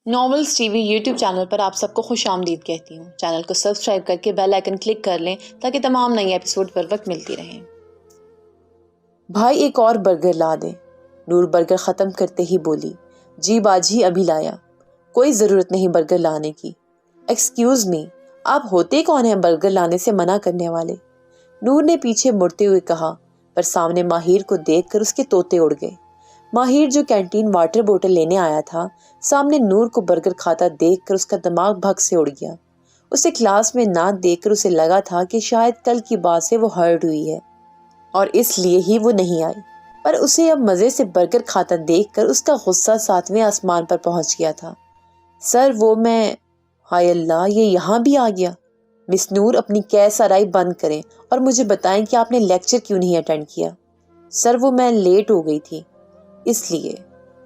Novels T V YouTube channel پر آپ سب کو خوش آمدید کہتی ہوں۔ چینل کو سبسکرائب کر کے بیل آئیکن کلک کر لیں تاکہ تمام نئی ایپیسوڈ پر وقت ملتی رہیں۔ بھائی ایک اور برگر لا دیں۔ نور برگر ختم کرتے ہی بولی، جی باجی ابھی لایا، کوئی ضرورت نہیں برگر لانے کی۔ ایکسکیوز می، آپ ہوتے کون ہیں برگر لانے سے منع کرنے والے؟ نور نے پیچھے مڑتے ہوئے کہا، پر سامنے ماہر کو دیکھ کر اس کے طوطے اڑ گئے۔ ماہر جو کینٹین واٹر بوٹل لینے آیا تھا، سامنے نور کو برگر کھاتا دیکھ کر اس کا دماغ بھگ سے اڑ گیا۔ اسے کلاس میں نہ دیکھ کر اسے لگا تھا کہ شاید کل کی بات سے وہ ہرٹ ہوئی ہے اور اس لیے ہی وہ نہیں آئی، پر اسے اب مزے سے برگر کھاتا دیکھ کر اس کا غصہ 7ویں آسمان پر پہنچ گیا تھا۔ سر وہ میں، ہائے اللہ یہ یہاں بھی آ گیا۔ مس نور اپنی کیس آرائی بند کریں اور مجھے بتائیں کہ آپ نے لیکچر کیوں نہیں اٹینڈ کیا۔ سر وہ میں لیٹ ہو گئی تھی اس لیے۔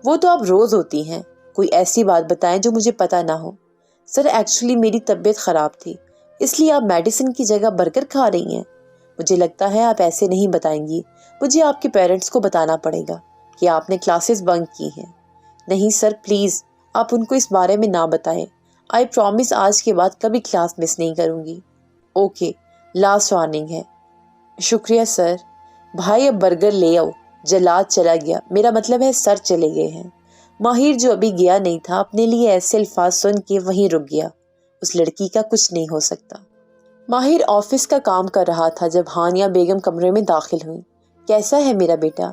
وہ تو آپ روز ہوتی ہیں، کوئی ایسی بات بتائیں جو مجھے پتہ نہ ہو۔ سر ایکچولی میری طبیعت خراب تھی، اس لیے آپ میڈیسن کی جگہ برگر کھا رہی ہیں۔ مجھے لگتا ہے آپ ایسے نہیں بتائیں گی، مجھے آپ کے پیرنٹس کو بتانا پڑے گا کہ آپ نے کلاسز بنک کی ہیں۔ نہیں سر پلیز، آپ ان کو اس بارے میں نہ بتائیں۔ آئی پرومس آج کے بعد کبھی کلاس مس نہیں کروں گی۔ اوکے، لاسٹ وارننگ ہے۔ شکریہ سر۔ بھائی اب برگر لے آؤ۔ جلاد چلا گیا، میرا مطلب ہے سر چلے گئے ہیں۔ ماہر جو ابھی گیا نہیں تھا اپنے لیے ایسے الفاظ سن کے وہیں رک گیا۔ اس لڑکی کا کچھ نہیں ہو سکتا۔ ماہر آفس کا کام کر رہا تھا جب ہانیہ بیگم کمرے میں داخل ہوئی۔ کیسا ہے میرا بیٹا؟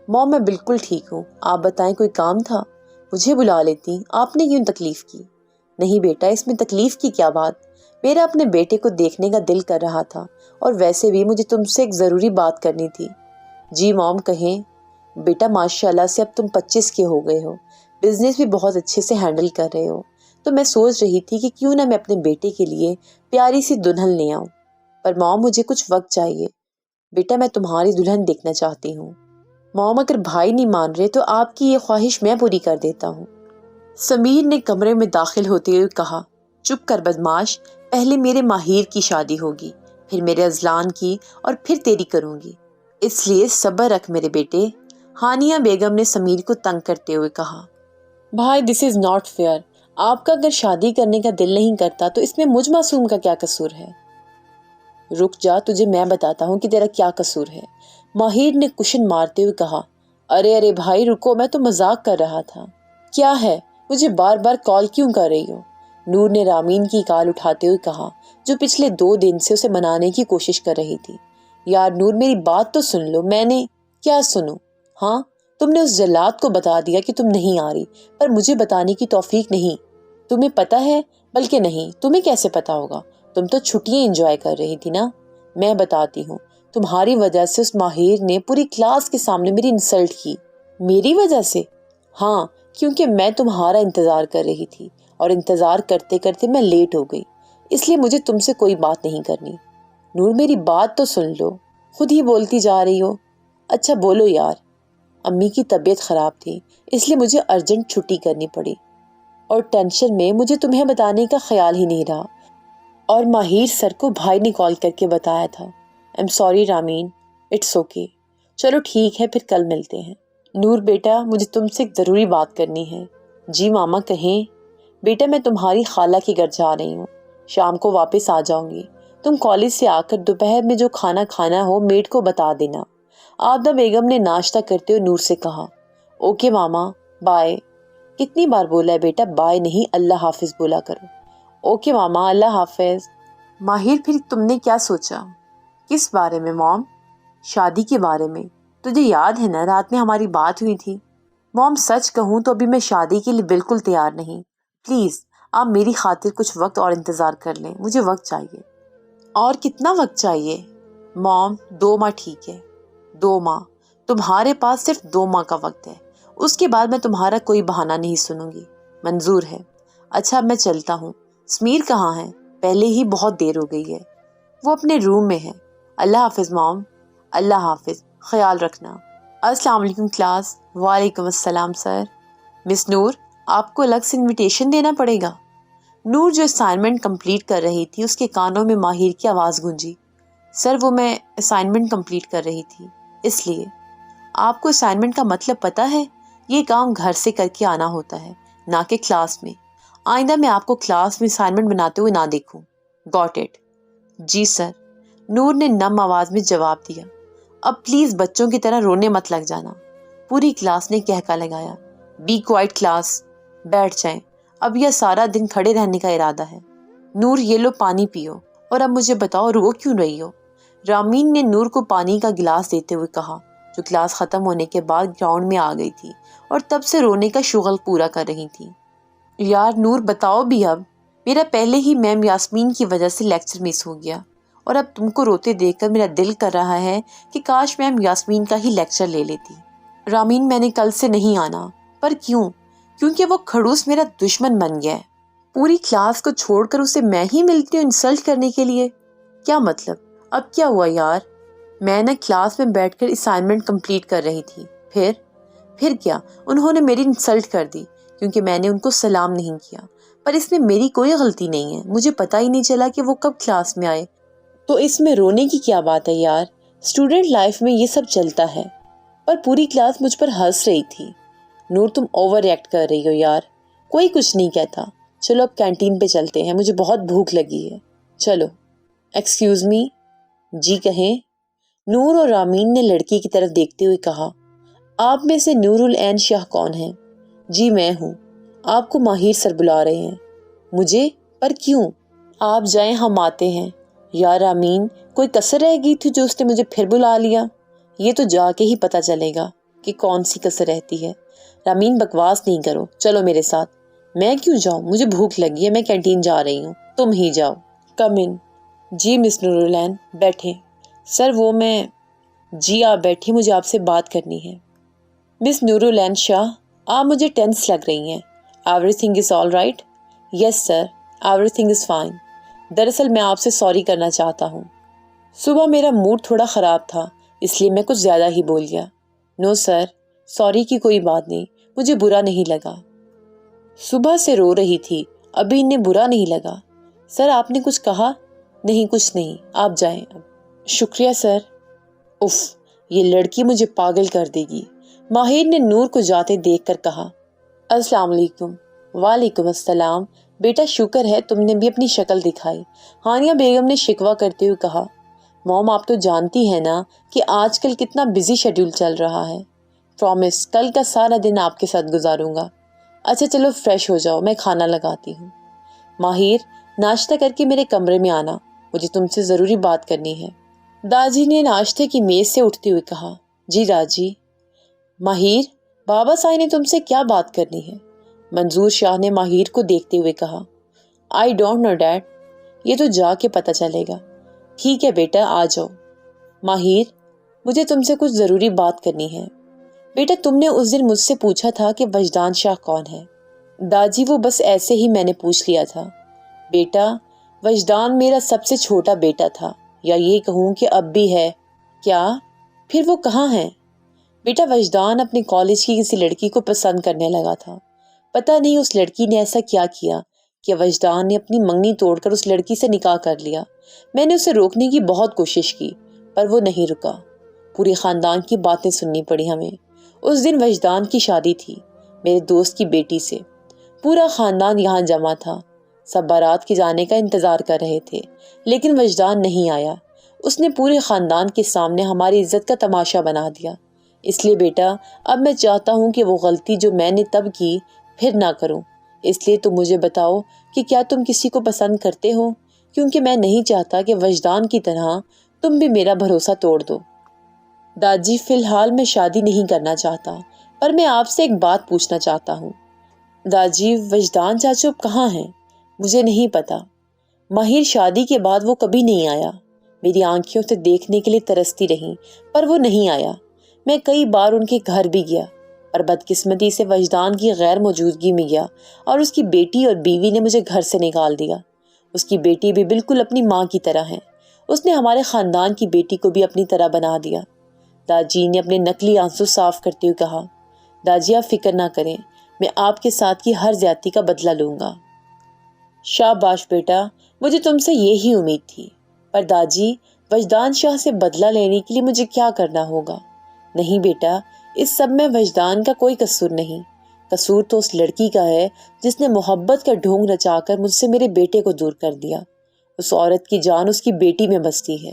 موم میں بالکل ٹھیک ہوں، آپ بتائیں کوئی کام تھا؟ مجھے بلا لیتی، آپ نے کیوں تکلیف کی؟ نہیں بیٹا، اس میں تکلیف کی کیا بات، میرا اپنے بیٹے کو دیکھنے کا دل کر رہا تھا اور ویسے بھی مجھے تم سے ایک ضروری بات کرنی تھی۔ جی موم کہیں۔ بیٹا ماشاءاللہ سے اب تم 25 کے ہو گئے ہو، بزنس بھی بہت اچھے سے ہینڈل کر رہے ہو، تو میں سوچ رہی تھی کہ کیوں نہ میں اپنے بیٹے کے لیے پیاری سی دلہن لے آؤں، پر موم مجھے کچھ وقت چاہیے۔ بیٹا میں تمہاری دلہن دیکھنا چاہتی ہوں۔ موم اگر بھائی نہیں مان رہے تو آپ کی یہ خواہش میں پوری کر دیتا ہوں۔ سمیر نے کمرے میں داخل ہوتے ہوئے کہا، چپ کر بدماش، پہلے میرے ماہر کی شادی ہوگی، پھر میرے ازلان کی اور پھر تیری کروں گی، اس لیے صبر رکھ میرے بیٹے۔ ہانیہ بیگم نے سمیر کو تنگ کرتے ہوئے کہا، بھائی دس از ناٹ فیئر، آپ کا اگر شادی کرنے کا دل نہیں کرتا تو اس میں مجھ معصوم کا کیا قصور ہے؟ رک جا، تجھے میں بتاتا ہوں کہ تیرا کیا قصور ہے، ماہر نے کشن مارتے ہوئے کہا۔ ارے بھائی رکو، میں تو مذاق کر رہا تھا۔ کیا ہے، مجھے بار بار کال کیوں کر رہی ہو؟ نور نے رامین کی کال اٹھاتے ہوئے کہا، جو پچھلے 2 دن سے اسے منانے کی کوشش کر رہی تھی۔ یار نور میری بات تو سن لو، میں نے کیا سنوں؟ ہاں تم نے اس جلاد کو بتا دیا کہ تم نہیں آ رہی، پر مجھے بتانے کی توفیق نہیں۔ تمہیں پتا ہے؟ بلکہ نہیں، تمہیں کیسے پتا ہوگا؟ تم تو چھٹیاں انجوائے کر رہی تھی نا۔ میں بتاتی ہوں، تمہاری وجہ سے اس ماہر نے پوری کلاس کے سامنے میری انسلٹ کی۔ میری وجہ سے؟ ہاں، کیونکہ میں تمہارا انتظار کر رہی تھی اور انتظار کرتے کرتے میں لیٹ ہو گئی، اس لیے مجھے تم سے کوئی بات نہیں کرنی۔ نور میری بات تو سن لو، خود ہی بولتی جا رہی ہو۔ اچھا بولو یار۔ امی کی طبیعت خراب تھی، اس لیے مجھے ارجنٹ چھٹی کرنی پڑی، اور ٹینشن میں مجھے تمہیں بتانے کا خیال ہی نہیں رہا، اور ماہر سر کو بھائی نے کال کر کے بتایا تھا۔ I'm sorry Ramin, it's okay. چلو ٹھیک ہے، پھر کل ملتے ہیں۔ نور بیٹا مجھے تم سے ایک ضروری بات کرنی ہے۔ جی ماما کہیں۔ بیٹا میں تمہاری خالہ کے گھر جا رہی ہوں، شام کو واپس آ جاؤں گی، تم کالج سے آ کر دوپہر میں جو کھانا کھانا ہو میڈ کو بتا دینا۔ آدھا بیگم نے ناشتہ کرتے ہوئے نور سے کہا، اوکے ماما، بائے۔ کتنی بار بولا ہے بیٹا، بائے نہیں اللہ حافظ بولا کرو۔ اوکے ماما، اللہ حافظ۔ ماہر پھر تم نے کیا سوچا؟ کس بارے میں موم؟ شادی کے بارے میں۔ تجھے یاد ہے نا رات میں ہماری بات ہوئی تھی؟ موم سچ کہوں تو ابھی میں شادی کے لیے بالکل تیار نہیں، پلیز آپ میری خاطر کچھ وقت اور انتظار کر لیں، مجھے وقت چاہیے۔ اور کتنا وقت چاہیے؟ موم 2 ماہ ٹھیک ہے، 2 ماہ، تمہارے پاس صرف 2 ماہ کا وقت ہے، اس کے بعد میں تمہارا کوئی بہانہ نہیں سنوں گی۔ منظور ہے؟ اچھا اب میں چلتا ہوں۔ سمیر کہاں ہے؟ پہلے ہی بہت دیر ہو گئی ہے، وہ اپنے روم میں ہے۔ اللہ حافظ موم۔ اللہ حافظ، خیال رکھنا۔ السلام علیکم کلاس۔ وعلیکم السلام سر۔ مس نور، آپ کو الگ سے انویٹیشن دینا پڑے گا۔ نور جو اسائنمنٹ کمپلیٹ کر رہی تھی اس کے کانوں میں ماہر کی آواز گونجی، سر وہ میں اسائنمنٹ کمپلیٹ کر رہی تھی اس لیے۔ آپ کو اسائنمنٹ کا مطلب پتہ ہے؟ یہ کام گھر سے کر کے آنا ہوتا ہے، نہ کہ کلاس میں۔ آئندہ میں آپ کو کلاس میں اسائنمنٹ بناتے ہوئے نہ دیکھوں. Got it? جی سر، نور نے نم آواز میں جواب دیا. اب پلیز بچوں کی طرح رونے مت لگ جانا. پوری کلاس نے کہکا لگایا. بی کوائٹ کلاس، بیٹھ جائیں، اب یہ سارا دن کھڑے رہنے کا ارادہ ہے. نور یہ لو پانی پیو، اور اب مجھے بتاؤ رو کیوں رہی ہو؟ رامین نے نور کو پانی کا گلاس دیتے ہوئے کہا، جو کلاس ختم ہونے کے بعد گراؤنڈ میں آ گئی تھی اور تب سے رونے کا شغل پورا کر رہی تھی. یار نور بتاؤ بھی اب، میرا پہلے ہی میم یاسمین کی وجہ سے لیکچر مس ہو گیا، اور اب تم کو روتے دیکھ کر میرا دل کر رہا ہے کہ کاش میم یاسمین کا ہی لیکچر لے لیتی. رامین میں نے کل سے نہیں آنا. پر کیوں؟ کیونکہ وہ کھڑوس میرا دشمن بن گیا ہے. پوری کلاس کو چھوڑ کر اسے میں ہی ملتی ہوں انسلٹ کرنے کے لیے. کیا مطلب؟ اب کیا ہوا یار؟ میں نے کلاس میں بیٹھ کر اسائنمنٹ کمپلیٹ کر رہی تھی. پھر کیا؟ انہوں نے میری انسلٹ کر دی کیونکہ میں نے ان کو سلام نہیں کیا. پر اس میں میری کوئی غلطی نہیں ہے، مجھے پتہ ہی نہیں چلا کہ وہ کب کلاس میں آئے. تو اس میں رونے کی کیا بات ہے یار؟ اسٹوڈنٹ لائف میں یہ سب چلتا ہے. پر پوری کلاس مجھ پر ہنس رہی تھی. نور تم اوور ریئیکٹ کر رہی ہو یار، کوئی کچھ نہیں کہتا. چلو اب کینٹین پہ چلتے ہیں، مجھے بہت بھوک لگی ہے. چلو. Excuse me. جی کہیں. نور اور رامین نے لڑکی کی طرف دیکھتے ہوئے کہا. آپ میں سے نور العین شاہ کون ہیں؟ جی میں ہوں. آپ کو ماہر سر بلا رہے ہیں. مجھے؟ پر کیوں؟ آپ جائیں، ہم آتے ہیں. یار رامین، کوئی کسر رہ گئی تھی جو اس نے مجھے پھر بلا لیا؟ یہ تو جا کے ہی پتہ چلے گا کہ کون سی کسر رہتی ہے. رامین بکواس نہیں کرو، چلو میرے ساتھ. میں کیوں جاؤں؟ مجھے بھوک لگی ہے، میں کینٹین جا رہی ہوں، تم ہی جاؤ. کم ان. جی مس نور العین بیٹھیں. سر وہ میں. جی آپ بیٹھی، مجھے آپ سے بات کرنی ہے. مس نور العین شاہ، آپ مجھے ٹینس لگ رہی ہیں. Everything is all right? Yes sir, everything is fine. دراصل میں آپ سے سوری کرنا چاہتا ہوں. صبح میرا موڈ تھوڑا خراب تھا، اس لیے میں کچھ زیادہ ہی بول گیا. نو سر، سوری کی کوئی بات نہیں، مجھے برا نہیں لگا. صبح سے رو رہی تھی، ابھی انہیں برا نہیں لگا. سر آپ نے کچھ کہا؟ نہیں کچھ نہیں، آپ جائیں اب. شکریہ سر. اف، یہ لڑکی مجھے پاگل کر دے گی. ماہر نے نور کو جاتے دیکھ کر کہا. السلام علیکم. وعلیکم السلام. بیٹا شکر ہے تم نے بھی اپنی شکل دکھائی. ہانیہ بیگم نے شکوہ کرتے ہوئے کہا. موم آپ تو جانتی ہیں نا کہ آج کل کتنا بزی شیڈیول چل رہا ہے. پرومس کل کا سارا دن آپ کے ساتھ گزاروں گا. اچھا چلو فریش ہو جاؤ، میں کھانا لگاتی ہوں. ماہر، ناشتہ کر کے میرے کمرے میں آنا، مجھے تم سے ضروری بات کرنی ہے. داجی نے ناشتے کی میز سے اٹھتے ہوئے کہا. جی داجی. ماہر، بابا سائی نے تم سے کیا بات کرنی ہے؟ منظور شاہ نے ماہر کو دیکھتے ہوئے کہا. آئی ڈونٹ نو ڈیڈ، یہ تو جا کے پتہ چلے گا. ٹھیک ہے بیٹا آ جاؤ. ماہر، مجھے تم سے کچھ ضروری بات کرنی ہے. بیٹا تم نے اس دن مجھ سے پوچھا تھا کہ وجدان شاہ کون ہے. داجی وہ بس ایسے ہی میں نے پوچھ لیا تھا. بیٹا وجدان میرا سب سے چھوٹا بیٹا تھا، یا یہ کہوں کہ اب بھی ہے. کیا؟ پھر وہ کہاں ہے؟ بیٹا وجدان اپنے کالج کی کسی لڑکی کو پسند کرنے لگا تھا. پتہ نہیں اس لڑکی نے ایسا کیا کیا کہ وجدان نے اپنی منگنی توڑ کر اس لڑکی سے نکاح کر لیا. میں نے اسے روکنے کی بہت کوشش کی پر وہ نہیں رکا. پورے خاندان کی باتیں سننی پڑی ہمیں. اس دن وجدان کی شادی تھی میرے دوست کی بیٹی سے. پورا خاندان یہاں جمع تھا. سب بارات کے جانے کا انتظار کر رہے تھے لیکن وجدان نہیں آیا. اس نے پورے خاندان کے سامنے ہماری عزت کا تماشا بنا دیا. اس لیے بیٹا اب میں چاہتا ہوں کہ وہ غلطی جو میں نے تب کی پھر نہ کروں. اس لیے تم مجھے بتاؤ کہ کیا تم کسی کو پسند کرتے ہو، کیونکہ میں نہیں چاہتا کہ وجدان کی طرح تم بھی میرا بھروسہ توڑ دو. داجی فی الحال میں شادی نہیں کرنا چاہتا، پر میں آپ سے ایک بات پوچھنا چاہتا ہوں. داجی وجدان چاچو اب کہاں ہیں؟ مجھے نہیں پتا. ماہر شادی کے بعد وہ کبھی نہیں آیا. میری آنکھوں سے دیکھنے کے لیے ترستی رہی پر وہ نہیں آیا. میں کئی بار ان کے گھر بھی گیا پر بدقسمتی سے وجدان کی غیر موجودگی میں گیا اور اس کی بیٹی اور بیوی نے مجھے گھر سے نکال دیا. اس کی بیٹی بھی بالکل اپنی ماں کی طرح ہے. اس نے ہمارے خاندان کی بیٹی کو بھی اپنی طرح بنا دیا. داجی نے اپنے نکلی آنسو صاف کرتے ہوئے کہا. داجی آپ فکر نہ کریں، میں آپ کے ساتھ کی ہر زیادتی کا بدلہ لوں گا. شاباش بیٹا، مجھے تم سے یہی امید تھی. پر داجی وجدان شاہ سے بدلہ لینے کے لیے مجھے کیا کرنا ہوگا؟ نہیں بیٹا، اس سب میں وجدان کا کوئی قصور نہیں. قصور تو اس لڑکی کا ہے جس نے محبت کا ڈھونگ رچا کر مجھ سے میرے بیٹے کو دور کر دیا۔ اس عورت کی جان اس کی بیٹی میں بستی ہے،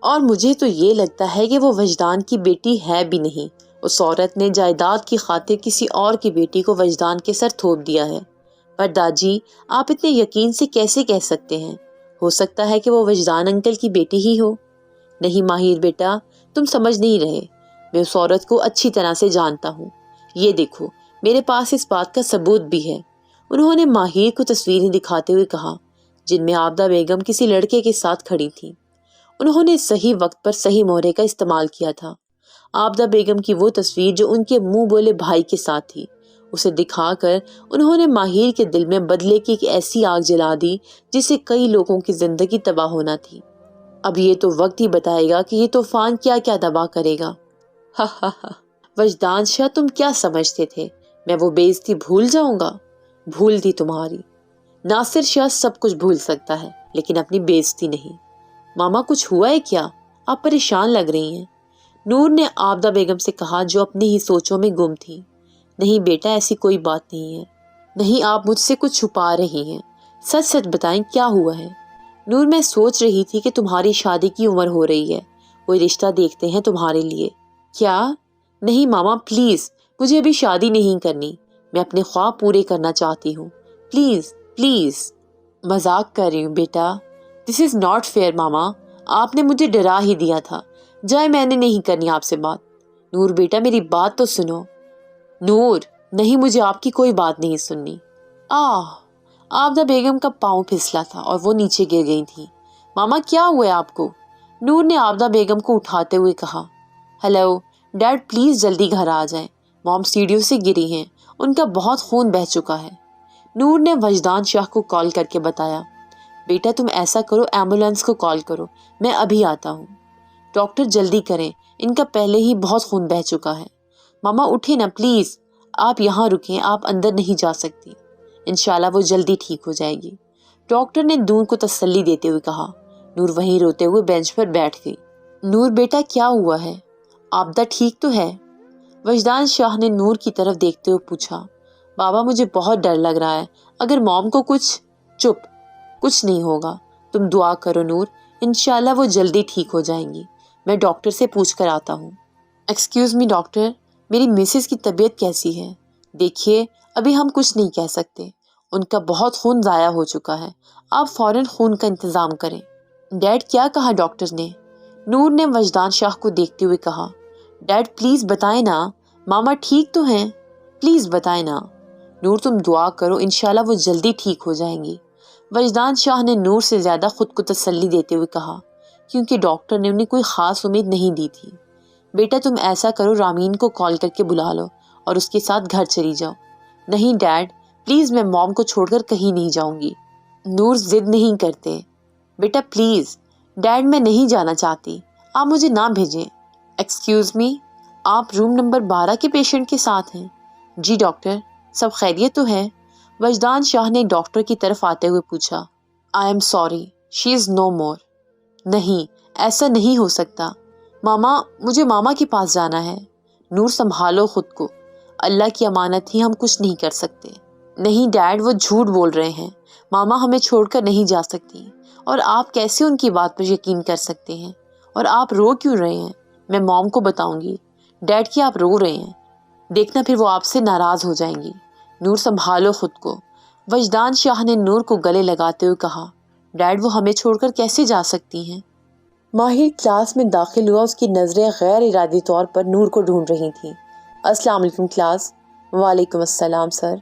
اور مجھے تو یہ لگتا ہے کہ وہ وجدان کی بیٹی ہے بھی نہیں۔ اس عورت نے جائیداد کی خاطر کسی اور کی بیٹی کو وجدان کے سر تھوپ دیا ہے۔ پر داجی، آپ اتنے یقین سے کیسے کہہ سکتے ہیں؟ ہو سکتا ہے کہ وہ وجدان انکل کی بیٹی ہی ہو۔ نہیں ماہر بیٹا، تم سمجھ نہیں رہے۔ میں اس عورت کو اچھی طرح سے جانتا ہوں۔ یہ دیکھو، میرے پاس اس بات کا ثبوت بھی ہے۔ انہوں نے ماہر کو تصویریں دکھاتے ہوئے کہا جن میں عابدہ بیگم کسی لڑکے کے ساتھ کھڑی تھی۔ انہوں نے صحیح وقت پر صحیح مہرے کا استعمال کیا تھا۔ عابدہ بیگم کی وہ تصویر جو ان کے منہ بولے بھائی کے ساتھ تھی، اسے دکھا کر انہوں نے ماہر کے دل میں بدلے کی ایک ایسی آگ جلا دی جس سے کئی لوگوں کی زندگی تباہ ہونا تھی۔ اب یہ تو وقت ہی بتائے گا کہ یہ طوفان کیا کیا تباہ کرے گا۔ ہا ہا ہا، وجدان شاہ، تم کیا سمجھتے تھے میں وہ بے عزتی بھول جاؤں گا؟ بھول دی تمہاری۔ ناصر شاہ سب کچھ بھول سکتا ہے لیکن اپنی بے عزتی نہیں۔ ماما، کچھ ہوا ہے کیا؟ آپ پریشان لگ رہی ہیں، نور نے عابدہ بیگم سے کہا جو اپنی ہی سوچوں میں گم تھی۔ نہیں بیٹا، ایسی کوئی بات نہیں ہے۔ نہیں، آپ مجھ سے کچھ چھپا رہی ہیں، سچ سچ بتائیں کیا ہوا ہے؟ نور، میں سوچ رہی تھی کہ تمہاری شادی کی عمر ہو رہی ہے، کوئی رشتہ دیکھتے ہیں تمہارے لیے۔ کیا؟ نہیں ماما پلیز، مجھے ابھی شادی نہیں کرنی، میں اپنے خواب پورے کرنا چاہتی ہوں، پلیز پلیز۔ مذاق کر رہی ہوں بیٹا، دس از ناٹ فیئر ماما، آپ نے مجھے ڈرا ہی دیا تھا۔ جائے، میں نے نہیں کرنی آپ سے بات۔ نور بیٹا، میری بات تو سنو۔ نور، نہیں، مجھے آپ کی کوئی بات نہیں سننی۔ عابدہ بیگم کا پاؤں پھسلا تھا اور وہ نیچے گر گئی تھی۔ ماما، کیا ہوا ہے آپ کو؟ نور نے عابدہ بیگم کو اٹھاتے ہوئے کہا۔ ہیلو ڈیڈ، پلیز جلدی گھر آ جائیں، موم سیڑھیوں سے گری ہیں، ان کا بہت خون بہہ چکا ہے۔ نور نے وجدان شاہ کو کال کر کے بتایا۔ بیٹا تم ایسا کرو، ایمبولینس کو کال کرو، میں ابھی آتا ہوں۔ ڈاکٹر جلدی کریں، ان کا پہلے ہی بہت خون بہہ چکا ہے۔ ماما اٹھے نا پلیز، آپ یہاں رکیں، آپ اندر نہیں جا سکتی، انشاءاللہ وہ جلدی ٹھیک ہو جائے گی، ڈاکٹر نے نور کو تسلی دیتے ہوئے کہا۔ نور وہیں روتے ہوئے بینچ پر بیٹھ گئی۔ نور بیٹا، کیا ہوا ہے؟ عابدہ ٹھیک تو ہے؟ وجدان شاہ نے نور کی طرف دیکھتے ہوئے پوچھا۔ بابا مجھے بہت ڈر لگ رہا ہے، اگر موم کو کچھ… چپ، کچھ نہیں ہوگا، تم دعا کرو نور، انشاءاللہ وہ جلدی ٹھیک ہو جائیں گی، میں ڈاکٹر سے پوچھ کر آتا ہوں۔ ایکسکیوز می ڈاکٹر، میری مسز کی طبیعت کیسی ہے؟ دیکھیے ابھی ہم کچھ نہیں کہہ سکتے، ان کا بہت خون ضائع ہو چکا ہے، آپ فوراً خون کا انتظام کریں۔ ڈیڈ کیا کہا ڈاکٹر نے؟ نور نے وجدان شاہ کو دیکھتے ہوئے کہا۔ ڈیڈ پلیز بتائیں نا، ماما ٹھیک تو ہیں، پلیز بتائیں نا۔ نور تم دعا کرو، انشاءاللہ وہ جلدی ٹھیک ہو جائیں گی، وجدان شاہ نے نور سے زیادہ خود کو تسلی دیتے ہوئے کہا، کیونکہ ڈاکٹر نے انہیں کوئی خاص امید نہیں دی تھی۔ بیٹا تم ایسا کرو، رامین کو کال کر کے بلا لو اور اس کے ساتھ گھر چلی جاؤ۔ نہیں ڈیڈ پلیز، میں موم کو چھوڑ کر کہیں نہیں جاؤں گی۔ نور ضد نہیں کرتے بیٹا پلیز۔ ڈیڈ میں نہیں جانا چاہتی، آپ مجھے نہ بھیجیں۔ ایکسکیوز می، آپ روم نمبر 12 کے پیشنٹ کے ساتھ ہیں؟ جی ڈاکٹر، سب خیریت تو ہے؟ وجدان شاہ نے ڈاکٹر کی طرف آتے ہوئے پوچھا۔ آئی ایم سوری، شی از نو مور۔ نہیں، ایسا نہیں ہو سکتا ماما، مجھے ماما کے پاس جانا ہے۔ نور سنبھالو خود کو، اللہ کی امانت ہی، ہم کچھ نہیں کر سکتے۔ نہیں ڈیڈ، وہ جھوٹ بول رہے ہیں، ماما ہمیں چھوڑ کر نہیں جا سکتی، اور آپ کیسے ان کی بات پر یقین کر سکتے ہیں؟ اور آپ رو کیوں رہے ہیں؟ میں موم کو بتاؤں گی ڈیڈ کہ آپ رو رہے ہیں، دیکھنا پھر وہ آپ سے ناراض ہو جائیں گی۔ نور سنبھالو خود کو، وجدان شاہ نے نور کو گلے لگاتے ہوئے کہا۔ ڈیڈ وہ ہمیں چھوڑ کر کیسے جا سکتی ہیں؟ ماہر کلاس میں داخل ہوا، اس کی نظریں غیر ارادی طور پر نور کو ڈھونڈ رہی تھیں۔ السلام علیکم کلاس۔ وعلیکم السلام سر۔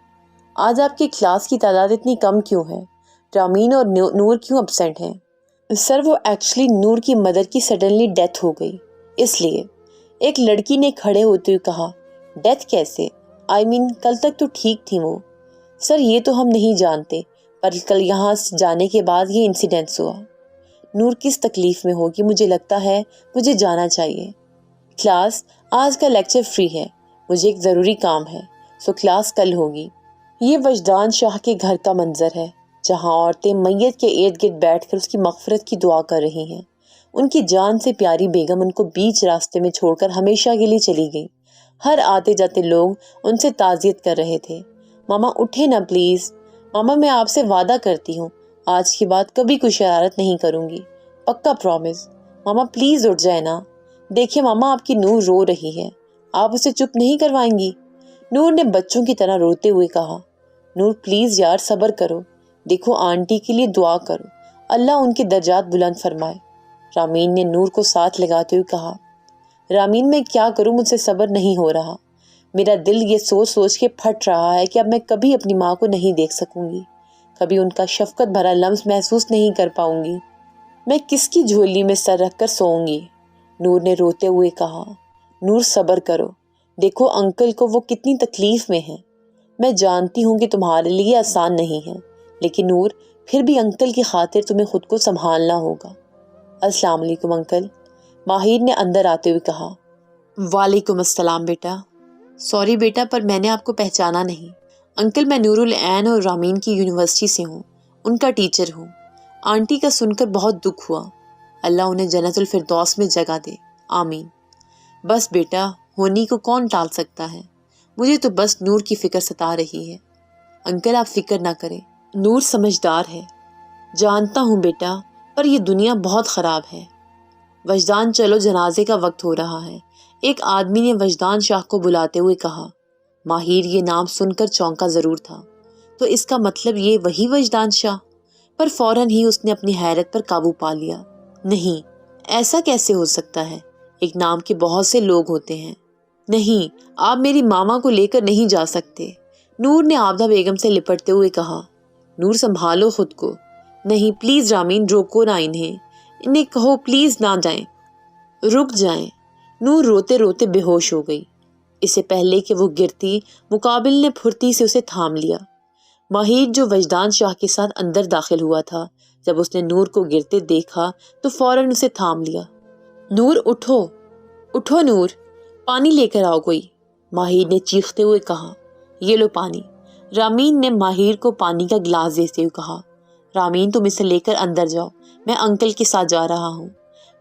آج آپ کی کلاس کی تعداد اتنی کم کیوں ہے؟ رامین اور نور کیوں ابسینٹ ہیں؟ سر وہ ایکچولی نور کی مدر کی سڈنلی ڈیتھ ہو گئی، اس لیے۔ ایک لڑکی نے کھڑے ہوتے ہوئے کہا۔ ڈیتھ کیسے؟ آئی مین کل تک تو ٹھیک تھی وہ۔ سر یہ تو ہم نہیں جانتے، پر کل یہاں سے جانے کے بعد یہ انسیڈنٹس ہوا۔ نور کس تکلیف میں ہوگی، مجھے لگتا ہے مجھے جانا چاہیے۔ کلاس آج کا لیکچر فری ہے، مجھے ایک ضروری کام ہے، سو کلاس کل ہوگی۔ یہ وجدان شاہ کے گھر کا منظر ہے، جہاں عورتیں میت کے ارد گرد بیٹھ کر اس کی مغفرت کی دعا کر رہی ہیں۔ ان کی جان سے پیاری بیگم ان کو بیچ راستے میں چھوڑ کر ہمیشہ کے لیے چلی گئی۔ ہر آتے جاتے لوگ ان سے تعزیت کر رہے تھے۔ ماما اٹھے نا پلیز، ماما میں آپ سے وعدہ کرتی ہوں آج کے بعد کبھی کوئی شرارت نہیں کروں گی، پکا پرومس۔ ماما پلیز اٹھ جائے نا، دیکھیں ماما آپ کی نور رو رہی ہے، آپ اسے چپ نہیں کروائیں گی؟ نور نے بچوں کی طرح روتے ہوئے کہا۔ نور پلیز یار صبر کرو، دیکھو آنٹی کے لیے دعا کرو، اللہ ان کے درجات بلند فرمائے۔ رامین نے نور کو ساتھ لگاتے ہوئے کہا۔ رامین میں کیا کروں، مجھ سے صبر نہیں ہو رہا، میرا دل یہ سوچ سوچ کے پھٹ رہا ہے کہ اب میں کبھی اپنی ماں کو نہیں دیکھ سکوں گی، کبھی ان کا شفقت بھرا لمس محسوس نہیں کر پاؤں گی، میں کس کی جھولی میں سر رکھ کر سوؤں گی؟ نور نے روتے ہوئے کہا۔ نور صبر کرو، دیکھو انکل کو وہ کتنی تکلیف میں ہیں، میں جانتی ہوں کہ تمہارے لیے آسان نہیں ہے، لیکن نور پھر بھی انکل کی خاطر تمہیں خود کو سنبھالنا ہوگا۔ السلام علیکم انکل، ماہر نے اندر آتے ہوئے کہا۔ وعلیکم السلام بیٹا، سوری بیٹا پر میں نے آپ کو پہچانا نہیں۔ انکل میں نور العین اور رامین کی یونیورسٹی سے ہوں، ان کا ٹیچر ہوں۔ آنٹی کا سن کر بہت دکھ ہوا، اللہ انہیں جنت الفردوس میں جگہ دے، آمین۔ بس بیٹا، ہونی کو کون ٹال سکتا ہے، مجھے تو بس نور کی فکر ستا رہی ہے۔ انکل آپ فکر نہ کریں، نور سمجھدار ہے۔ جانتا ہوں بیٹا، پر یہ دنیا بہت خراب ہے۔ وجدان چلو، جنازے کا وقت ہو رہا ہے، ایک آدمی نے وجدان شاہ کو بلاتے ہوئے کہا۔ ماہر یہ نام سن کر چونکا ضرور تھا، تو اس کا مطلب یہ وہی وجدان شاہ؟ پر فوراً ہی اس نے اپنی حیرت پر قابو پا لیا۔ نہیں، ایسا کیسے ہو سکتا ہے، ایک نام کے بہت سے لوگ ہوتے ہیں۔ نہیں، آپ میری ماما کو لے کر نہیں جا سکتے، نور نے عابدہ بیگم سے لپٹتے ہوئے کہا۔ نور سنبھالو خود کو۔ نہیں پلیز رامین، روکو نہ انہیں کہو پلیز نہ جائیں۔ رک جائیں۔ نور روتے روتے بے ہوش ہو گئی۔ اس سے پہلے کہ وہ گرتی، مقابل نے پھرتی سے اسے تھام لیا۔ ماہر جو وجدان شاہ کے ساتھ اندر داخل ہوا تھا، جب اس نے نور کو گرتے دیکھا تو فوراً اسے تھام لیا۔ نور اٹھو، اٹھو نور، پانی لے کر آؤ کوئی، ماہر نے چیختے ہوئے کہا۔ یہ لو پانی، رامین نے ماہر کو پانی کا گلاس دیتے ہوئے کہا۔ رامین تم اسے لے کر اندر جاؤ، میں انکل کے ساتھ جا رہا ہوں،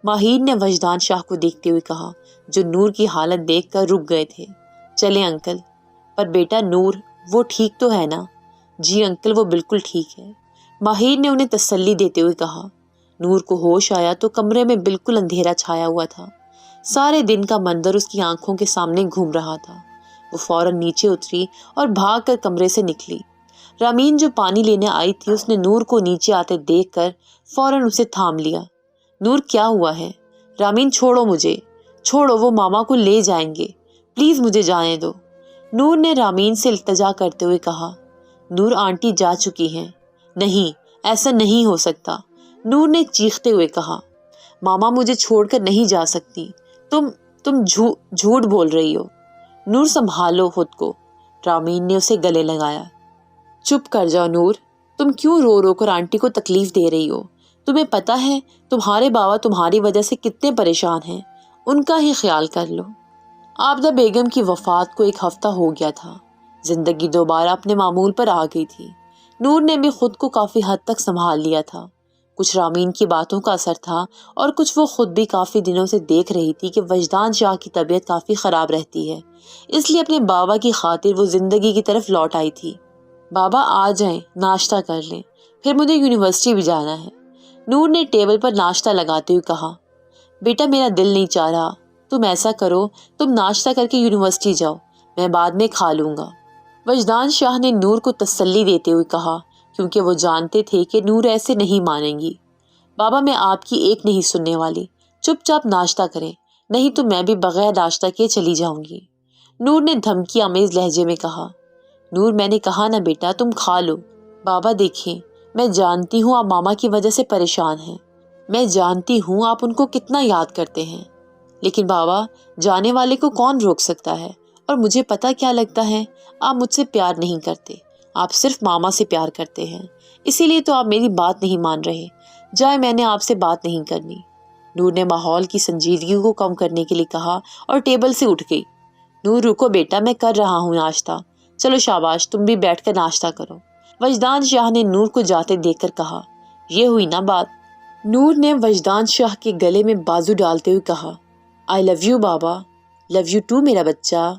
ماہر نے وجدان شاہ کو دیکھتے ہوئے کہا، جو نور کی حالت دیکھ کر رک گئے تھے۔ چلیں انکل۔ پر بیٹا نور، وہ ٹھیک تو ہے نا؟ جی انکل، وہ بالکل ٹھیک ہے، ماہر نے انہیں تسلی دیتے ہوئے کہا۔ نور کو ہوش آیا تو کمرے میں بالکل اندھیرا چھایا ہوا تھا، سارے دن کا منظر اس کی آنکھوں کے سامنے گھوم رہا تھا۔ وہ فوراً نیچے اتری اور بھاگ کر کمرے سے نکلی۔ رامین جو پانی لینے آئی تھی، اس نے نور کو نیچے آتے دیکھ کر فوراً اسے تھام لیا۔ نور کیا ہوا ہے؟ رامین چھوڑو مجھے، چھوڑو، وہ ماما کو لے جائیں گے، پلیز مجھے جانے دو، نور نے رامین سے التجا کرتے ہوئے کہا۔ نور آنٹی جا چکی ہیں۔ نہیں، ایسا نہیں ہو سکتا، نور نے چیختے ہوئے کہا۔ ماما مجھے چھوڑ کر نہیں جا سکتی، تم جھوٹ بول رہی ہو، نور سنبھالو خود کو، رامین نے اسے گلے لگایا۔ چپ کر جاؤ نور، تم کیوں رو رو کر آنٹی کو تکلیف دے رہی ہو؟ تمہیں پتہ ہے تمہارے بابا تمہاری وجہ سے کتنے پریشان ہیں، ان کا ہی خیال کر لو۔ عابدہ بیگم کی وفات کو 1 ہفتہ ہو گیا تھا، زندگی دوبارہ اپنے معمول پر آ گئی تھی۔ نور نے بھی خود کو کافی حد تک سنبھال لیا تھا، کچھ رامین کی باتوں کا اثر تھا اور کچھ وہ خود بھی کافی دنوں سے دیکھ رہی تھی کہ وجدان شاہ کی طبیعت کافی خراب رہتی ہے، اس لیے اپنے بابا کی خاطر وہ زندگی کی طرف لوٹ آئی تھی۔ بابا آ جائیں، ناشتہ کر لیں، پھر مجھے یونیورسٹی بھی جانا ہے، نور نے ٹیبل پر ناشتہ لگاتے ہوئے کہا۔ بیٹا میرا دل نہیں چاہ رہا، تم ایسا کرو، تم ناشتہ کر کے یونیورسٹی جاؤ، میں بعد میں کھا لوں گا، وجدان شاہ نے نور کو تسلی دیتے ہوئے کہا، کیونکہ وہ جانتے تھے کہ نور ایسے نہیں مانیں گی۔ بابا میں آپ کی ایک نہیں سننے والی، چپ چاپ ناشتہ کریں، نہیں تو میں بھی بغیر ناشتہ کے چلی جاؤں گی، نور نے دھمکی آمیز لہجے میں کہا۔ نور میں نے کہا نا بیٹا، تم کھا لو۔ بابا دیکھیں، میں جانتی ہوں آپ ماما کی وجہ سے پریشان ہیں، میں جانتی ہوں آپ ان کو کتنا یاد کرتے ہیں، لیکن بابا جانے والے کو کون روک سکتا ہے، اور مجھے پتہ کیا لگتا ہے، آپ مجھ سے پیار نہیں کرتے، آپ صرف ماما سے پیار کرتے ہیں، اسی لیے تو آپ میری بات نہیں مان رہے، جائے میں نے آپ سے بات نہیں کرنی، نور نے ماحول کی سنجیدگی کو کم کرنے کے لیے کہا اور ٹیبل سے اٹھ گئی۔ نور رکو بیٹا، میں کر رہا ہوں ناشتہ، چلو شاباش، تم بھی بیٹھ کر ناشتہ کرو، وجدان شاہ نے نور کو جاتے دیکھ کر کہا۔ یہ ہوئی نا بات، نور نے وجدان شاہ کے گلے میں بازو ڈالتے ہوئے کہا۔ آئی لو یو بابا، لو یو ٹو میرا بچہ۔